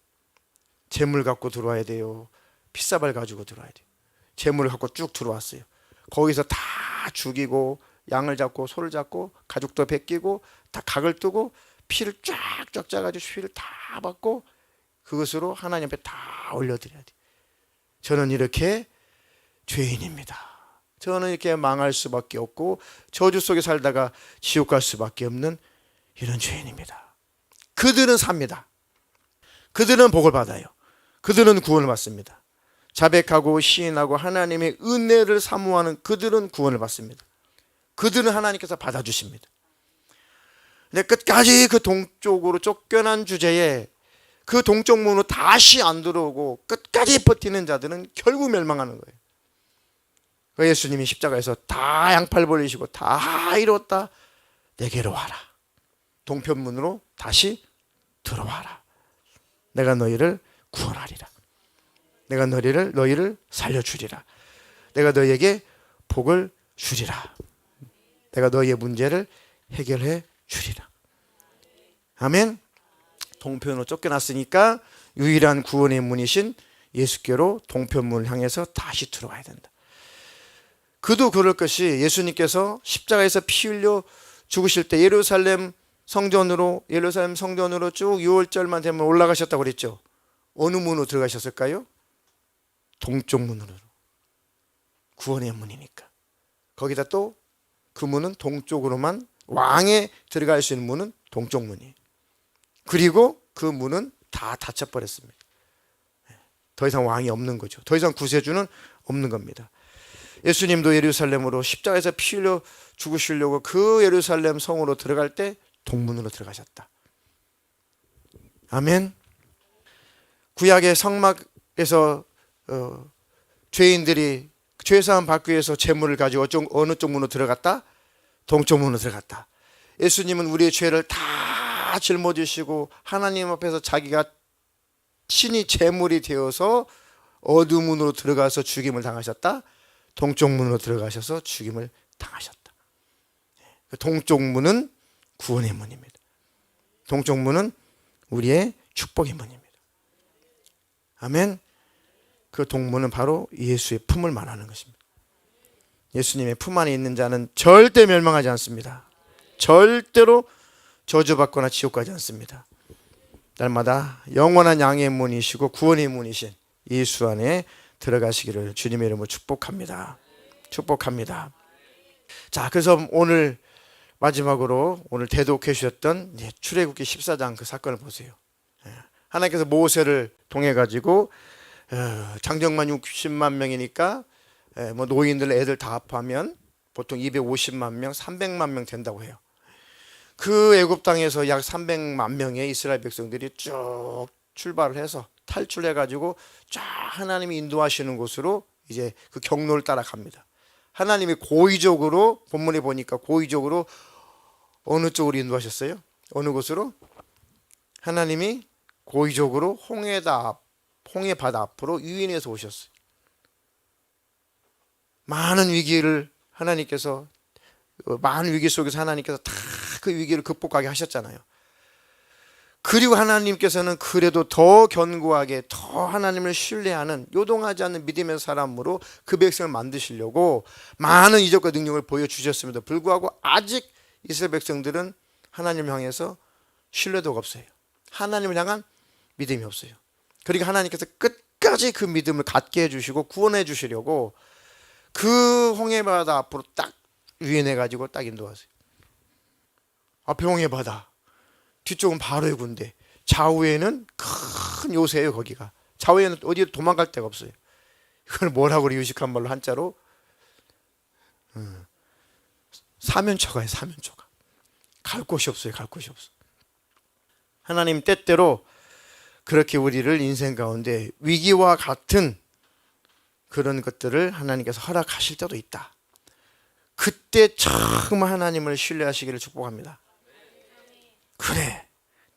재물 갖고 들어와야 돼요. 핏사발 가지고 들어와야 돼요. 재물을 갖고 쭉 들어왔어요. 거기서 다 죽이고 양을 잡고 소를 잡고 가죽도 벗기고 다 각을 뜨고 피를 쫙쫙 짜가지고 피를 다 받고 그것으로 하나님 앞에 다 올려드려야 돼요. 저는 이렇게 죄인입니다. 저는 이렇게 망할 수밖에 없고 저주 속에 살다가 지옥 갈 수밖에 없는 이런 죄인입니다. 그들은 삽니다. 그들은 복을 받아요. 그들은 구원을 받습니다. 자백하고 시인하고 하나님의 은혜를 사모하는 그들은 구원을 받습니다. 그들은 하나님께서 받아주십니다. 근데 끝까지 그 동쪽으로 쫓겨난 주제에 그 동쪽 문으로 다시 안 들어오고 끝까지 버티는 자들은 결국 멸망하는 거예요. 예수님이 십자가에서 다 양팔 벌리시고 다 이뤘다, 내게로 와라. 동편문으로 다시 들어와라. 내가 너희를 구원하리라. 내가 너희를 살려주리라. 내가 너희에게 복을 주리라. 내가 너희의 문제를 해결해 주리라. 아멘. 동편으로 쫓겨났으니까 유일한 구원의 문이신 예수께로 동편문을 향해서 다시 들어와야 된다. 그도 그럴 것이, 예수님께서 십자가에서 피 흘려 죽으실 때 예루살렘 성전으로 쭉 6월절만 되면 올라가셨다고 그랬죠. 어느 문으로 들어가셨을까요? 동쪽 문으로. 구원의 문이니까. 거기다 또 그 문은 동쪽으로만, 왕에 들어갈 수 있는 문은 동쪽 문이에요. 그리고 그 문은 다 닫혀버렸습니다. 더 이상 왕이 없는 거죠. 더 이상 구세주는 없는 겁니다. 예수님도 예루살렘으로 십자가에서 피 흘려 죽으시려고 그 예루살렘 성으로 들어갈 때 동문으로 들어가셨다. 아멘. 구약의 성막에서 죄인들이 죄사함 받기 위해서 재물을 가지고 어느 쪽 문으로 들어갔다? 동쪽 문으로 들어갔다. 예수님은 우리의 죄를 다 짊어지시고 하나님 앞에서 자기가 친히 재물이 되어서 어두운 문으로 들어가서 죽임을 당하셨다. 동쪽 문으로 들어가셔서 죽임을 당하셨다. 동쪽 문은 구원의 문입니다. 동쪽 문은 우리의 축복의 문입니다. 아멘. 그 동문은 바로 예수의 품을 말하는 것입니다. 예수님의 품 안에 있는 자는 절대 멸망하지 않습니다. 절대로 저주받거나 지옥 가지 않습니다. 날마다 영원한 양의 문이시고 구원의 문이신 예수 안에 들어가시기를 주님의 이름으로 축복합니다. 축복합니다. 자, 그래서 오늘 마지막으로 오늘 대독해 주셨던 출애굽기 14장 그 사건을 보세요. 하나님께서 모세를 통해 가지고 장정만 60만 명이니까 뭐 노인들 애들 다 합하면 보통 250만 명, 300만 명 된다고 해요. 그 애굽 땅에서 약 300만 명의 이스라엘 백성들이 쭉 출발을 해서 탈출해 가지고 쫙 하나님이 인도하시는 곳으로 이제 그 경로를 따라갑니다. 하나님이 고의적으로 본문에 보니까 고의적으로 어느 쪽으로 인도하셨어요? 어느 곳으로? 하나님이 고의적으로 홍해 바다 앞으로 유인해서 오셨어요. 많은 위기를 하나님께서 많은 위기 속에서 하나님께서 다 그 위기를 극복하게 하셨잖아요. 그리고 하나님께서는 그래도 더 견고하게 더 하나님을 신뢰하는 요동하지 않는 믿음의 사람으로 그 백성을 만드시려고 많은 이적과 능력을 보여주셨음에도 불구하고 아직 이스라엘 백성들은 하나님을 향해서 신뢰도가 없어요. 하나님을 향한 믿음이 없어요. 그러니까 하나님께서 끝까지 그 믿음을 갖게 해주시고 구원해 주시려고 그 홍해바다 앞으로 딱 유인해 가지고 딱 인도하세요. 앞에 홍해바다, 뒤쪽은 바로의 군대, 좌우에는 큰 요새예요. 거기가 좌우에는 어디에 도망갈 데가 없어요. 이걸 뭐라고 그래? 유식한 말로 한자로 사면초가예요. 사면초가. 갈 곳이 없어요. 갈 곳이 없어. 하나님 때때로 그렇게 우리를 인생 가운데 위기와 같은 그런 것들을 하나님께서 허락하실 때도 있다. 그때 처음 하나님을 신뢰하시기를 축복합니다. 그래,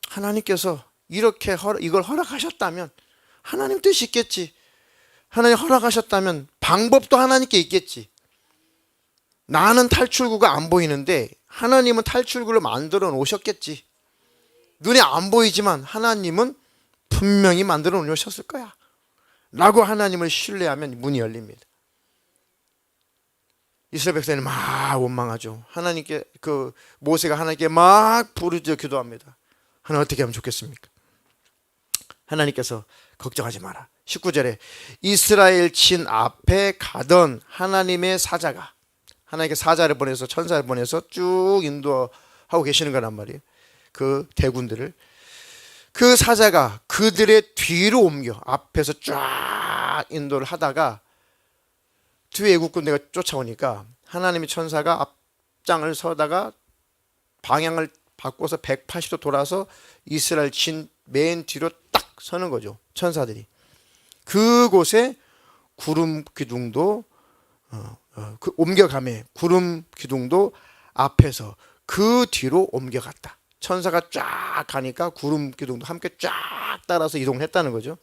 하나님께서 이렇게 이걸 허락하셨다면 하나님 뜻이 있겠지. 하나님 허락하셨다면 방법도 하나님께 있겠지. 나는 탈출구가 안 보이는데 하나님은 탈출구를 만들어 놓으셨겠지. 눈에 안 보이지만 하나님은 분명히 만들어 놓으셨을 거야 라고 하나님을 신뢰하면 문이 열립니다. 이스라엘 백성이 막 원망하죠. 하나님께 모세가 하나님께 막 부르짖어 기도합니다. 하나님 어떻게 하면 좋겠습니까? 하나님께서 걱정하지 마라. 19절에 이스라엘 진 앞에 가던 하나님의 사자가, 하나님께 사자를 보내서 천사를 보내서 쭉 인도하고 계시는 거란 말이에요. 그 대군들을. 그 사자가 그들의 뒤로 옮겨 앞에서 쫙 인도를 하다가 뒤에 애국 군대가 쫓아오니까 하나님의 천사가 앞장을 서다가 방향을 바꿔서 180도 돌아서 이스라엘 진 맨 뒤로 딱 서는 거죠. 천사들이. 그곳에 구름 기둥도 옮겨가며 구름 기둥도 앞에서 그 뒤로 옮겨갔다. 천사가 쫙 가니까 구름 기둥도 함께 쫙 따라서 이동했다는 거죠.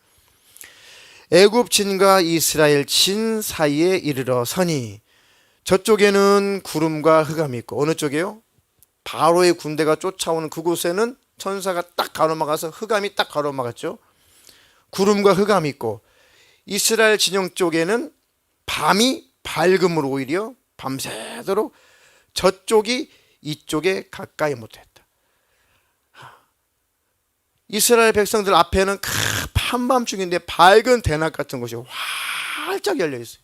애굽 진과 이스라엘 진 사이에 이르러 서니 저쪽에는 구름과 흑암이 있고 어느 쪽이에요? 바로의 군대가 쫓아오는 그곳에는 천사가 딱 가로막아서 흑암이 딱 가로막았죠. 구름과 흑암이 있고 이스라엘 진영 쪽에는 밤이 밝음으로 오히려 밤새도록 저쪽이 이쪽에 가까이 못했다. 이스라엘 백성들 앞에는 한밤중인데 밝은 대낮 같은 곳이 활짝 열려 있어요.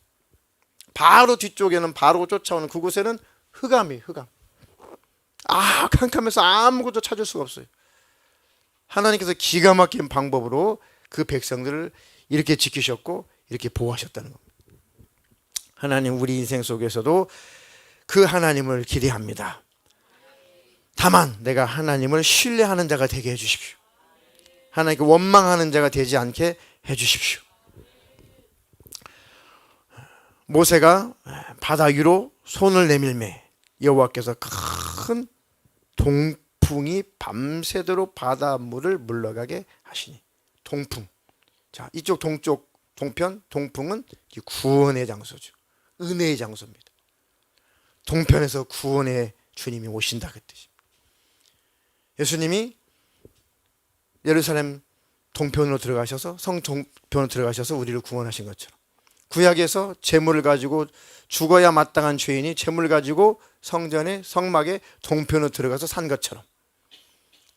바로 뒤쪽에는 바로 쫓아오는 그곳에는 흑암이 흑암. 캄캄해서 아무것도 찾을 수가 없어요. 하나님께서 기가 막힌 방법으로 그 백성들을 이렇게 지키셨고 이렇게 보호하셨다는 겁니다. 하나님 우리 인생 속에서도 그 하나님을 기대합니다. 다만 내가 하나님을 신뢰하는 자가 되게 해주십시오. 하나님께 원망하는 자가 되지 않게 해주십시오. 모세가 바다 위로 손을 내밀매 여호와께서 큰 동풍이 밤새도록 바닷물을 물러가게 하시니. 동풍. 자, 이쪽 동쪽 동편 동풍은 구원의 장소죠. 은혜의 장소입니다. 동편에서 구원의 주님이 오신다 그 뜻입니다. 예수님이 예루살렘 동편으로 들어가셔서 성 동편으로 들어가셔서 우리를 구원하신 것처럼, 구약에서 제물을 가지고 죽어야 마땅한 죄인이 제물을 가지고 성전의 성막에 동편으로 들어가서 산 것처럼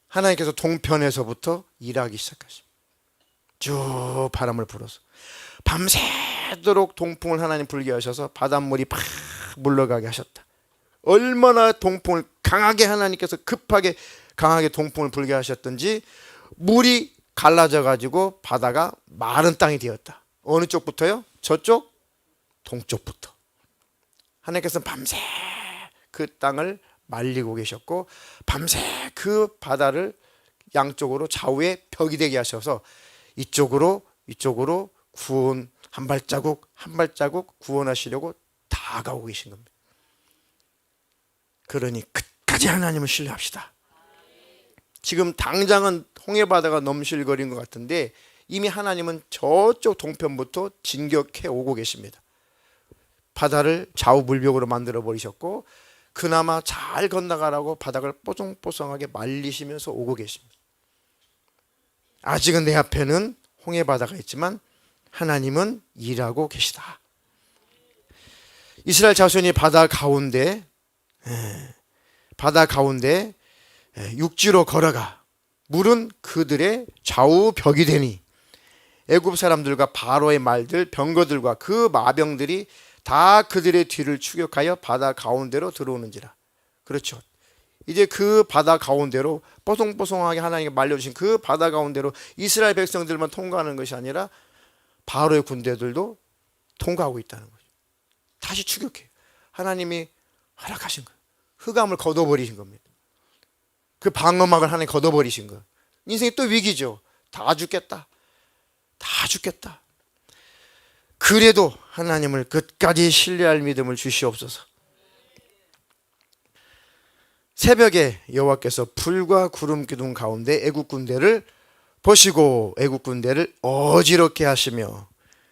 하나님께서 동편에서부터 일하기 시작하십니다. 쭉 바람을 불어서 밤새도록 동풍을 하나님 불게 하셔서 바닷물이 팍 물러가게 하셨다. 얼마나 동풍을 강하게 하나님께서 급하게 강하게 동풍을 불게 하셨던지 물이 갈라져 가지고 바다가 마른 땅이 되었다. 어느 쪽부터요? 저쪽? 동쪽부터. 하나님께서는 밤새 그 땅을 말리고 계셨고 밤새 그 바다를 양쪽으로 좌우에 벽이 되게 하셔서 이쪽으로 구원 한 발자국 한 발자국 구원하시려고 다가오고 계신 겁니다. 그러니 끝까지 하나님을 신뢰합시다. 지금 당장은 홍해바다가 넘실거린 것 같은데 이미 하나님은 저쪽 동편부터 진격해 오고 계십니다. 바다를 좌우 물벽으로 만들어 버리셨고 그나마 잘 건너가라고 바닥을 뽀송뽀송하게 말리시면서 오고 계십니다. 아직은 내 앞에는 홍해바다가 있지만 하나님은 일하고 계시다. 이스라엘 자손이 바다 가운데 육지로 걸어가 물은 그들의 좌우 벽이 되니 애굽 사람들과 바로의 말들 병거들과 그 마병들이 다 그들의 뒤를 추격하여 바다 가운데로 들어오는지라. 그렇죠. 이제 그 바다 가운데로 뽀송뽀송하게 하나님께 말려주신 그 바다 가운데로 이스라엘 백성들만 통과하는 것이 아니라 바로의 군대들도 통과하고 있다는 거죠. 다시 추격해요. 하나님이 허락하신 거예요. 흑암을 걷어버리신 겁니다. 그 방어막을 하나님 걷어버리신 거예요. 인생이 또 위기죠. 다 죽겠다. 그래도 하나님을 끝까지 신뢰할 믿음을 주시옵소서. 새벽에 여호와께서 불과 구름 기둥 가운데 애국 군대를 보시고 애국 군대를 어지럽게 하시며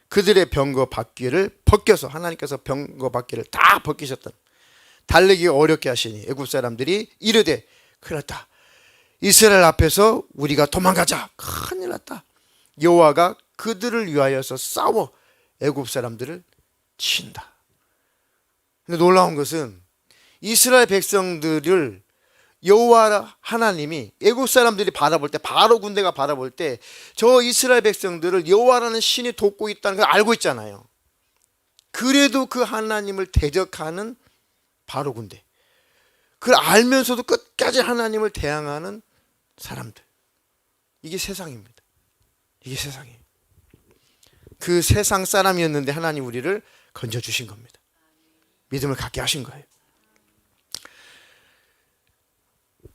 그들의 병거 바퀴를 벗겨서 하나님께서 병거 바퀴를 다 벗기셨다. 달리기 어렵게 하시니 애국 사람들이 이르되 큰일 났다. 이스라엘 앞에서 우리가 도망가자. 큰일 났다. 여호와가 그들을 위하여서 싸워 애굽 사람들을 친다. 근데 놀라운 것은 이스라엘 백성들을 여호와 하나님이 애굽 사람들이 바라볼 때 바로 군대가 바라볼 때 저 이스라엘 백성들을 여호와라는 신이 돕고 있다는 걸 알고 있잖아요. 그래도 그 하나님을 대적하는 바로 군대. 그걸 알면서도 끝까지 하나님을 대항하는 사람들. 이게 세상입니다. 이게 세상이에요. 그 세상 사람이었는데 하나님 우리를 건져주신 겁니다. 믿음을 갖게 하신 거예요.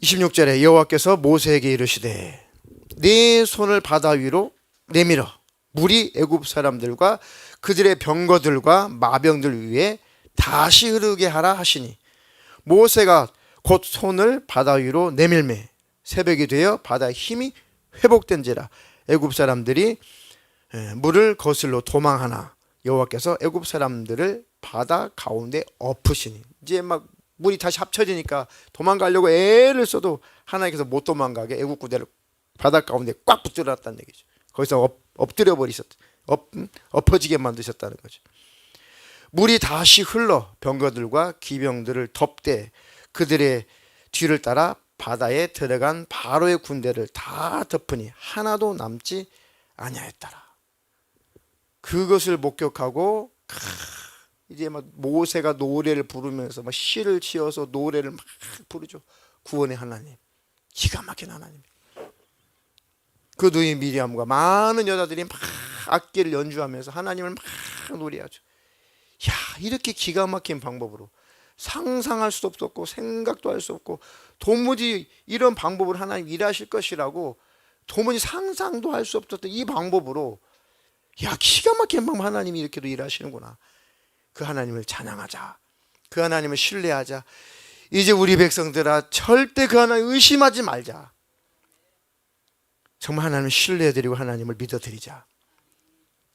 26절에 여호와께서 모세에게 이르시되 네 손을 바다 위로 내밀어 물이 애굽 사람들과 그들의 병거들과 마병들 위에 다시 흐르게 하라 하시니 모세가 곧 손을 바다 위로 내밀매 새벽이 되어 바다의 힘이 회복된지라 애굽 사람들이 물을 거슬러 도망하나 여호와께서 애굽 사람들을 바다 가운데 엎으시니 이제 막 물이 다시 합쳐지니까 도망가려고 애를 써도 하나님께서 못 도망가게 애굽 군대를 바다 가운데 꽉 붙들어놨다는 얘기죠. 거기서 엎드려 버리셨다. 엎어지게 만드셨다는 거죠. 물이 다시 흘러 병거들과 기병들을 덮되 그들의 뒤를 따라 바다에 들어간 바로의 군대를 다 덮으니 하나도 남지 아니하였더라. 그것을 목격하고 이제 막 모세가 노래를 부르면서 막 시를 지어서 노래를 막 부르죠. 구원의 하나님, 기가 막힌 하나님. 그 누이 미리암과 많은 여자들이 막 악기를 연주하면서 하나님을 막 노래하죠. 야, 이렇게 기가 막힌 방법으로 상상할 수도 없었고 생각도 할 수 없고 도무지 이런 방법으로 하나님 일하실 것이라고 도무지 상상도 할 수 없었던 이 방법으로 야, 기가 막힌 방법 하나님이 이렇게도 일하시는구나. 그 하나님을 찬양하자. 그 하나님을 신뢰하자. 이제 우리 백성들아 절대 그 하나님 의심하지 말자. 정말 하나님을 신뢰해드리고 하나님을 믿어드리자.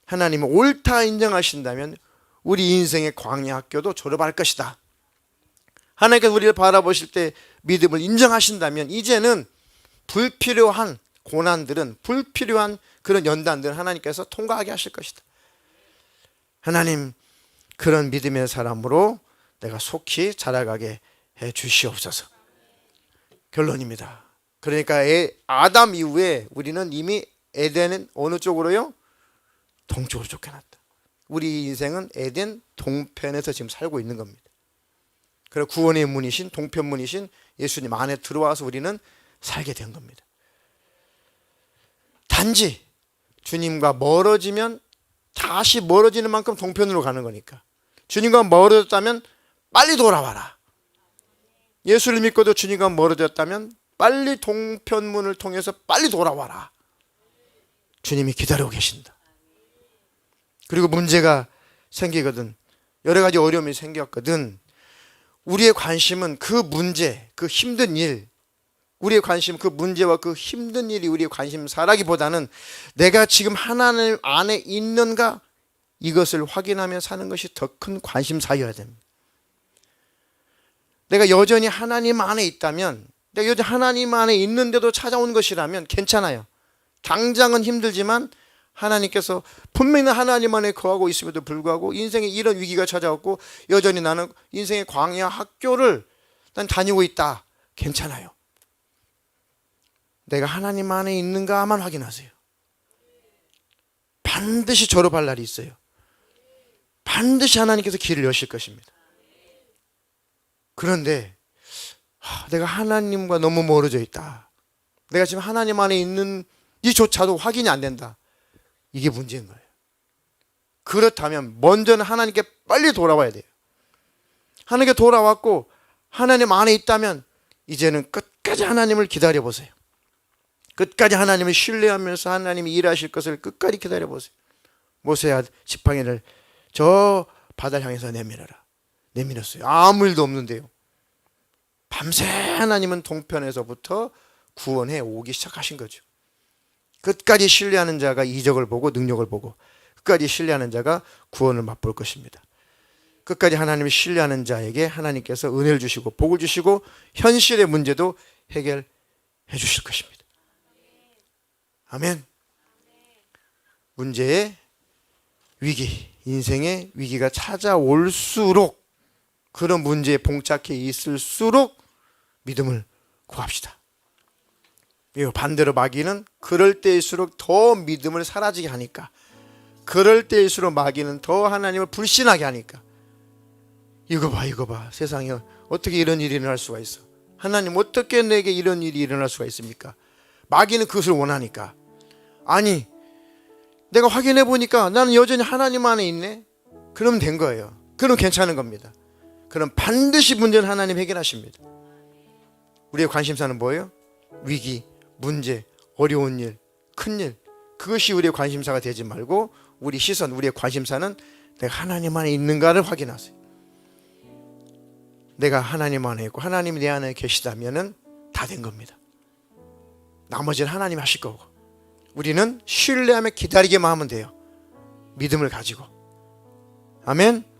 하나님을 옳다 인정하신다면 우리 인생의 광야 학교도 졸업할 것이다. 하나님께서 우리를 바라보실 때 믿음을 인정하신다면 이제는 불필요한 고난들은, 불필요한 그런 연단들은 하나님께서 통과하게 하실 것이다. 하나님, 그런 믿음의 사람으로 내가 속히 자라가게 해 주시옵소서. 결론입니다. 그러니까 아담 이후에 우리는 이미 에덴은 어느 쪽으로요? 동쪽으로 쫓겨났다. 우리 인생은 에덴 동편에서 지금 살고 있는 겁니다. 그래서 구원의 문이신, 동편문이신 예수님 안에 들어와서 우리는 살게 된 겁니다. 단지 주님과 멀어지면 다시 멀어지는 만큼 동편으로 가는 거니까, 주님과 멀어졌다면 빨리 돌아와라. 예수를 믿고도 주님과 멀어졌다면 빨리 동편문을 통해서 빨리 돌아와라. 주님이 기다리고 계신다. 그리고 문제가 생기거든, 여러 가지 어려움이 생겼거든, 우리의 관심은 그 문제, 그 힘든 일, 우리의 관심, 그 문제와 그 힘든 일이 우리의 관심사라기보다는 내가 지금 하나님 안에 있는가, 이것을 확인하며 사는 것이 더 큰 관심사여야 됩니다. 내가 여전히 하나님 안에 있다면, 내가 여전히 하나님 안에 있는데도 찾아온 것이라면 괜찮아요. 당장은 힘들지만 하나님께서 분명히 하나님 안에 거하고 있음에도 불구하고 인생에 이런 위기가 찾아왔고 여전히 나는 인생의 광야 학교를 난 다니고 있다. 괜찮아요. 내가 하나님 안에 있는가만 확인하세요. 반드시 졸업할 날이 있어요. 반드시 하나님께서 길을 여실 것입니다. 그런데 내가 하나님과 너무 멀어져 있다, 내가 지금 하나님 안에 있는지조차도 확인이 안 된다, 이게 문제인 거예요. 그렇다면 먼저는 하나님께 빨리 돌아와야 돼요. 하나님께 돌아왔고 하나님 안에 있다면 이제는 끝까지 하나님을 기다려보세요. 끝까지 하나님을 신뢰하면서 하나님이 일하실 것을 끝까지 기다려보세요. 모세야 지팡이를 저 바다를 향해서 내밀었어요. 아무 일도 없는데요. 밤새 하나님은 동편에서부터 구원해 오기 시작하신 거죠. 끝까지 신뢰하는 자가 이적을 보고 능력을 보고, 끝까지 신뢰하는 자가 구원을 맛볼 것입니다. 끝까지 하나님을 신뢰하는 자에게 하나님께서 은혜를 주시고 복을 주시고 현실의 문제도 해결해 주실 것입니다. 아멘. 문제의 위기, 인생의 위기가 찾아올수록, 그런 문제에 봉착해 있을수록 믿음을 구합시다. 반대로 마귀는 그럴 때일수록 더 믿음을 사라지게 하니까, 그럴 때일수록 마귀는 더 하나님을 불신하게 하니까, 이거 봐 세상에 어떻게 이런 일이 일어날 수가 있어, 하나님 어떻게 내게 이런 일이 일어날 수가 있습니까? 마귀는 그것을 원하니까. 아니, 내가 확인해 보니까 나는 여전히 하나님 안에 있네, 그러면 된 거예요. 그럼 괜찮은 겁니다. 그럼 반드시 문제는 하나님 해결하십니다. 우리의 관심사는 뭐예요? 위기, 문제, 어려운 일, 큰 일, 그것이 우리의 관심사가 되지 말고 우리 시선, 우리의 관심사는 내가 하나님 안에 있는가를 확인하세요. 내가 하나님 안에 있고 하나님이 내 안에 계시다면 다 된 겁니다. 나머지는 하나님이 하실 거고, 우리는 신뢰하며 기다리기만 하면 돼요. 믿음을 가지고. 아멘.